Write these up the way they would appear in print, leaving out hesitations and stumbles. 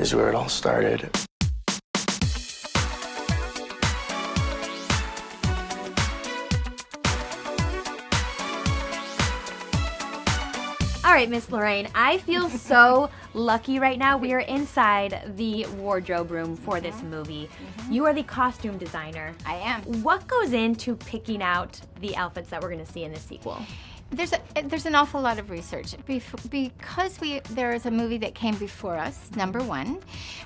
is where it all started. All right, Miss Lorraine, I feel so lucky right now. We are inside the wardrobe room for this movie. You are the costume designer. I am. What goes into picking out the outfits that we're going to see in this sequel? There's an awful lot of research. Because there is a movie that came before us, number one,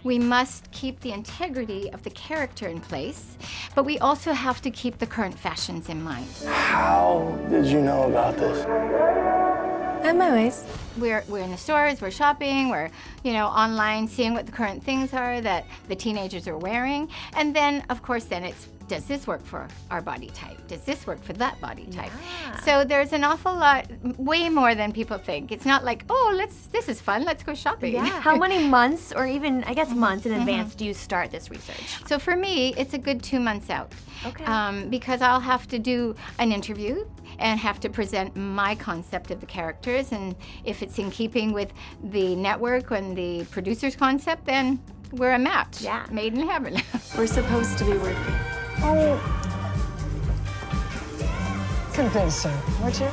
we must keep the integrity of the character in place, but we also have to keep the current fashions in mind. How did you know about this? In my ways. We're in the stores, we're shopping, we're online seeing what the current things are that the teenagers are wearing, and then of course it's, does this work for our body type? Does this work for that body type? Yeah. So there's an awful lot, way more than people think. It's not like, oh, this is fun, let's go shopping. Yeah. How many months, or even, I guess, months in advance do you start this research? So for me, it's a good 2 months out. Okay. Because I'll have to do an interview and have to present my concept of the characters, and if it's in keeping with the network and the producer's concept, then we're a match. Yeah. Made in heaven. We're supposed to be working. Oh, convinced her, weren't you?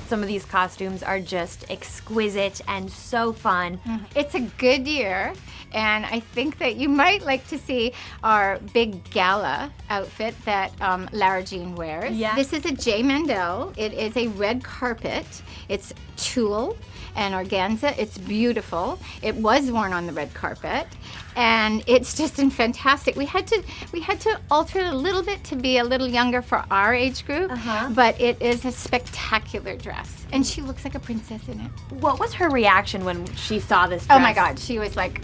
Some of these costumes are just exquisite and so fun. It's a good year, and I think that you might like to see our big gala outfit that Lara Jean wears. Yeah. This is a J. Mandel. It is a red carpet. It's tulle and organza. It's beautiful. It was worn on the red carpet, and it's just fantastic. We had to alter it a little bit to be a little younger for our age group, but it is a spectacular dress, and she looks like a princess in it. What was her reaction when she saw this dress? Oh my God, she was like,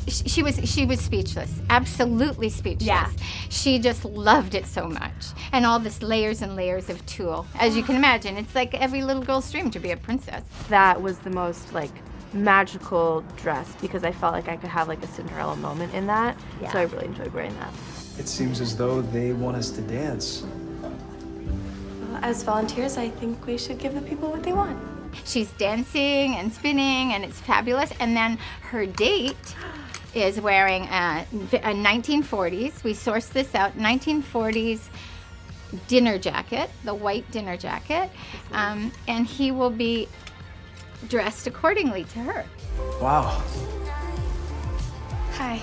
she was speechless, absolutely speechless. Yeah. She just loved it so much, and all this layers and layers of tulle. As you can imagine, it's like every little girl's dream to be a princess. That was the most magical dress because I felt like I could have a Cinderella moment in that. Yeah. So I really enjoyed wearing that. It seems as though they want us to dance. As volunteers, I think we should give the people what they want. She's dancing and spinning, and it's fabulous. And then her date is wearing a 1940s, we sourced this out, 1940s dinner jacket, the white dinner jacket, and he will be dressed accordingly to her. Wow. Hi.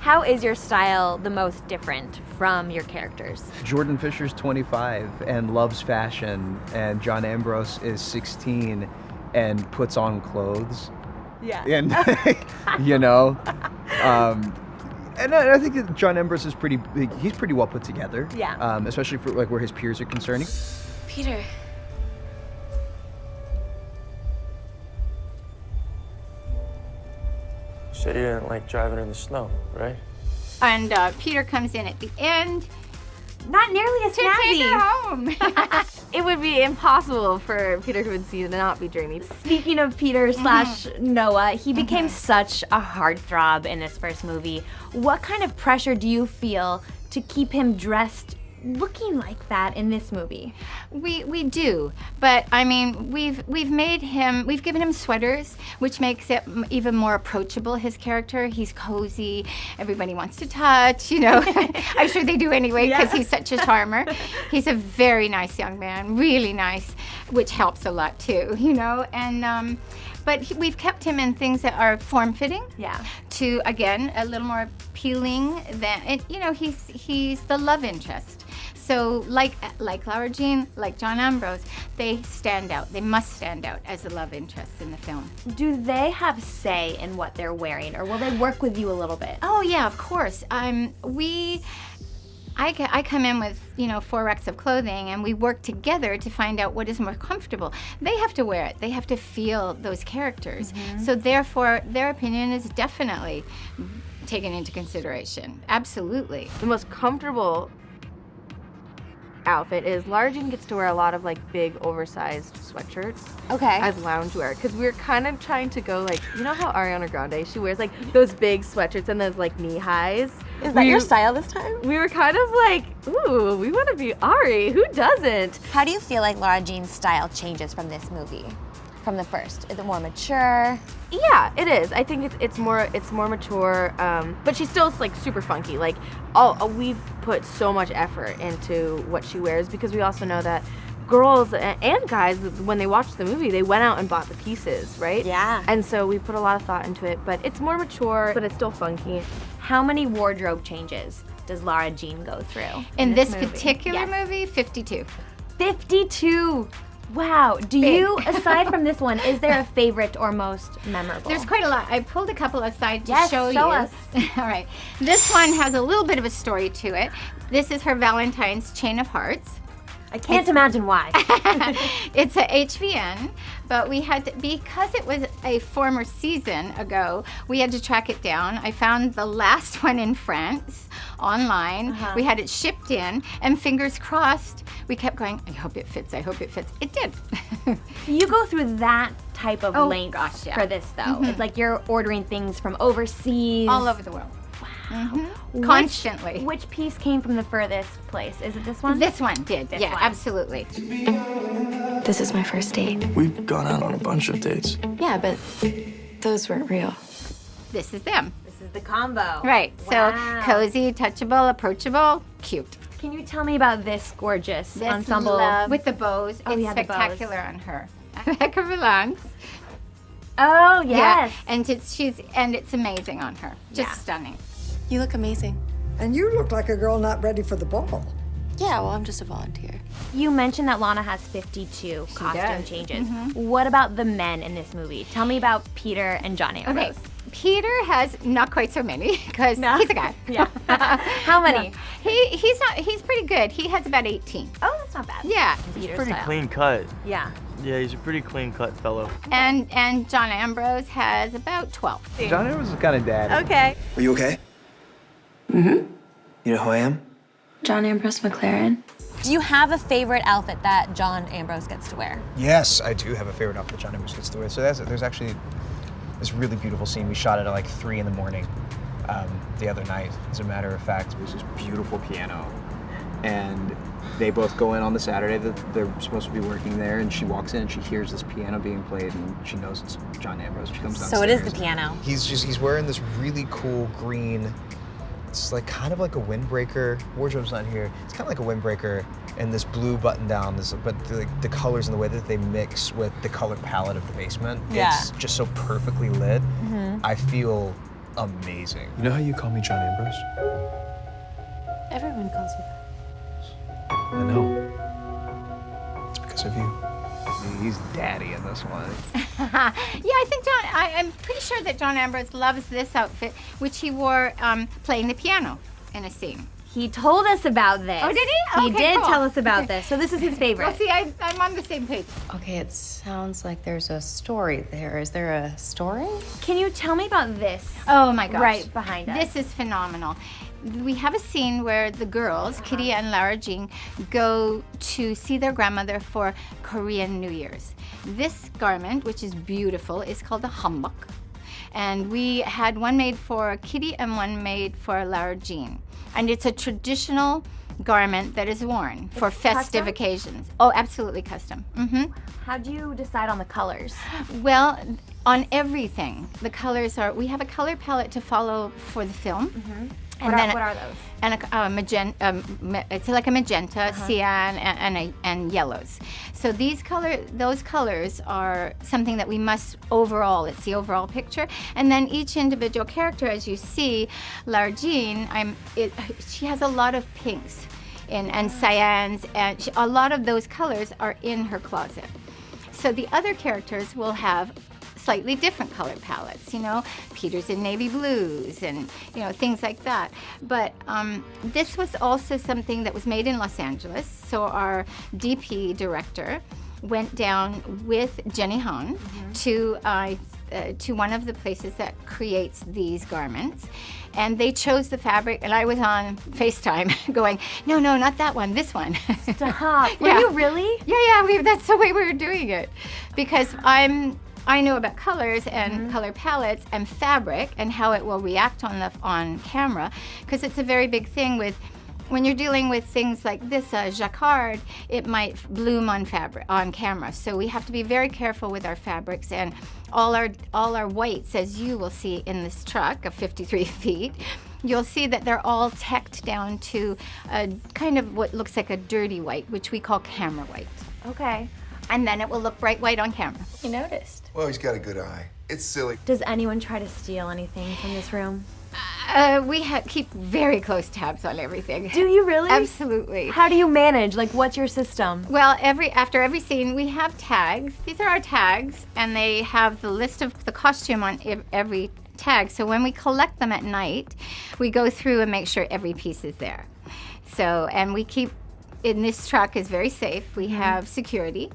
How is your style the most different from your characters? Jordan Fisher's 25 and loves fashion, and John Ambrose is 16 and puts on clothes. Yeah. And, and I think that John Ambrose is he's pretty well put together. Yeah. Especially for where his peers are concerned. Peter. You said you didn't like driving in the snow, right? And Peter comes in at the end Not nearly as to take her snazzy. home. It would be impossible for Peter Quincy to not be dreamy. Speaking of Peter slash Noah, he became such a heartthrob in this first movie. What kind of pressure do you feel to keep him dressed looking like that in this movie? We do, but I mean, we've given him sweaters, which makes it even more approachable, his character. He's cozy, everybody wants to touch, I'm sure they do anyway, because he's such a charmer. He's a very nice young man, really nice, which helps a lot too, and but we've kept him in things that are form-fitting. Yeah. To, again, a little more appealing than, he's the love interest. So like Lara Jean, like John Ambrose, they stand out. They must stand out as the love interests in the film. Do they have say in what they're wearing, or will they work with you a little bit? Oh yeah, of course. I come in with 4 racks of clothing, and we work together to find out what is more comfortable. They have to wear it. They have to feel those characters. So therefore, their opinion is definitely taken into consideration. Absolutely. The most comfortable outfit is Lara Jean gets to wear a lot of big oversized sweatshirts Okay. as loungewear because we were kind of trying to go how Ariana Grande, she wears those big sweatshirts and those knee highs. Is that your style this time? We were kind of ooh, we want to be Ari. Who doesn't? How do you feel like Lara Jean's style changes from this movie? from the first? Is it more mature? Yeah, it is. I think it's more mature, but she's still like super funky. Like we've put so much effort into what she wears because we also know that girls and guys, when they watched the movie, they went out and bought the pieces, right? Yeah. And so we put a lot of thought into it, but it's more mature, but it's still funky. How many wardrobe changes does Lara Jean go through In this movie? particular Yes. movie, 52. 52. Wow. Do you, aside from this one, is there a favorite or most memorable? There's quite a lot. I pulled a couple aside to Yes, show you. show us. All right. This one has a little bit of a story to it. This is her Valentine's chain of hearts. I can't imagine why. It's a HVN, but we had to, because it was a former season ago, we had to track it down. I found the last one in France online. We had it shipped in, and fingers crossed, we kept going, I hope it fits, I hope it fits. It did. You go through that type of length gosh, yeah. for this, though. It's like you're ordering things from overseas. All over the world. Constantly. Which piece came from the furthest place? Is it this one? This one did, yeah, one. absolutely. This is my first date. We've gone out on a bunch of dates. Yeah, but those weren't real. This is them. This is the combo. Right, Wow. so cozy, touchable, approachable, cute. Can you tell me about this gorgeous This ensemble? with the bows. Oh, It's yeah, the bows. spectacular on her. Rebecca Valance. Oh, yes. Yeah, and it's amazing on her. Just stunning. You look amazing. And you look like a girl not ready for the ball. Yeah, well, I'm just a volunteer. You mentioned that Lana has 52 costume does. changes. What about the men in this movie? Tell me about Peter and John Ambrose. Okay, Peter has not quite so many because he's a guy. Yeah. How many? He's pretty good. He has about 18. Oh, that's not bad. Yeah, Peter Pretty style. clean cut. Yeah. Yeah, he's a pretty clean cut fellow. and John Ambrose has about 12. John Ambrose is kind of daddy. Okay. Are you okay? Mm-hmm. You know who I am? John Ambrose McLaren. Do you have a favorite outfit that John Ambrose gets to wear? Yes, I do have a favorite outfit John Ambrose gets to wear. So there's actually this really beautiful scene. We shot it at like 3 in the morning the other night, as a matter of fact. It was this beautiful piano. And they both go in on the Saturday that they're supposed to be working there, and she walks in and she hears this piano being played, and she knows it's John Ambrose. She comes downstairs. So it is the piano. He's wearing this really cool green. It's like kind of like a windbreaker. Wardrobe's not here. It's kind of like a windbreaker and this blue button down. But the colors and the way that they mix with the color palette of the basement, it's just so perfectly lit. I feel amazing. You know how you call me John Ambrose? Everyone calls you that. I know. It's because of you. He's daddy in this one. Yeah, I think I'm pretty sure that John Ambrose loves this outfit, which he wore playing the piano in a scene. He told us about this. Oh, did he? He Okay, did cool. tell us about this. So this is his favorite. Well, see, I'm on the same page. Okay, it sounds like there's a story there. Is there a story? Can you tell me about this? Oh my gosh. Right behind us. This is phenomenal. We have a scene where the girls, Kitty and Lara Jean, go to see their grandmother for Korean New Year's. This garment, which is beautiful, is called a hanbok. And we had one made for Kitty and one made for Lara Jean. And it's a traditional garment that is worn for festive occasions. Oh, absolutely custom. How do you decide on the colors? Well, on everything, the colors are, we have a color palette to follow for the film. What are those? And a magenta, it's like a magenta, cyan, and yellows. So those colors are something that we must overall. It's the overall picture, and then each individual character, as you see, Lara Jean, she has a lot of pinks, and cyans, and a lot of those colors are in her closet. So the other characters will have slightly different color palettes, Peter's in navy blues and, things like that. But this was also something that was made in Los Angeles. So our DP director went down with Jenny Han to one of the places that creates these garments. And they chose the fabric, and I was on FaceTime going, no, not that one, this one. Stop. Were you really? Yeah, that's the way we were doing it. Because I know about colors and color palettes and fabric and how it will react on camera, because it's a very big thing with When you're dealing with things like this jacquard, it might bloom on camera. So we have to be very careful with our fabrics, and all our whites, as you will see in this truck of 53 feet, you'll see that they're all teched down to a kind of what looks like a dirty white, which we call camera white. Okay. And then it will look bright white on camera. You noticed. Well, he's got a good eye. It's silly. Does anyone try to steal anything from this room? We keep very close tabs on everything. Do you really? Absolutely. How do you manage? Like, what's your system? Well, after every scene, we have tags. These are our tags, and they have the list of the costume on every tag. So when we collect them at night, we go through and make sure every piece is there. So, and we keep, in this truck is very safe. We have security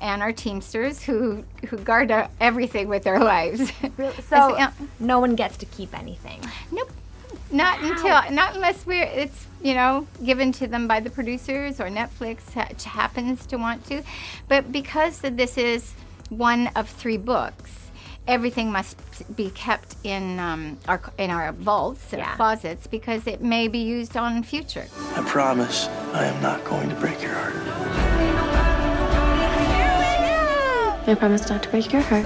and our Teamsters who guard everything with their lives. Really? So no one gets to keep anything? Nope. Not unless it's given to them by the producers or Netflix happens to want to. But because this is one of 3 books, everything must be kept in our vaults and closets because it may be used on future. I promise I am not going to break your heart. I promise not to break your heart.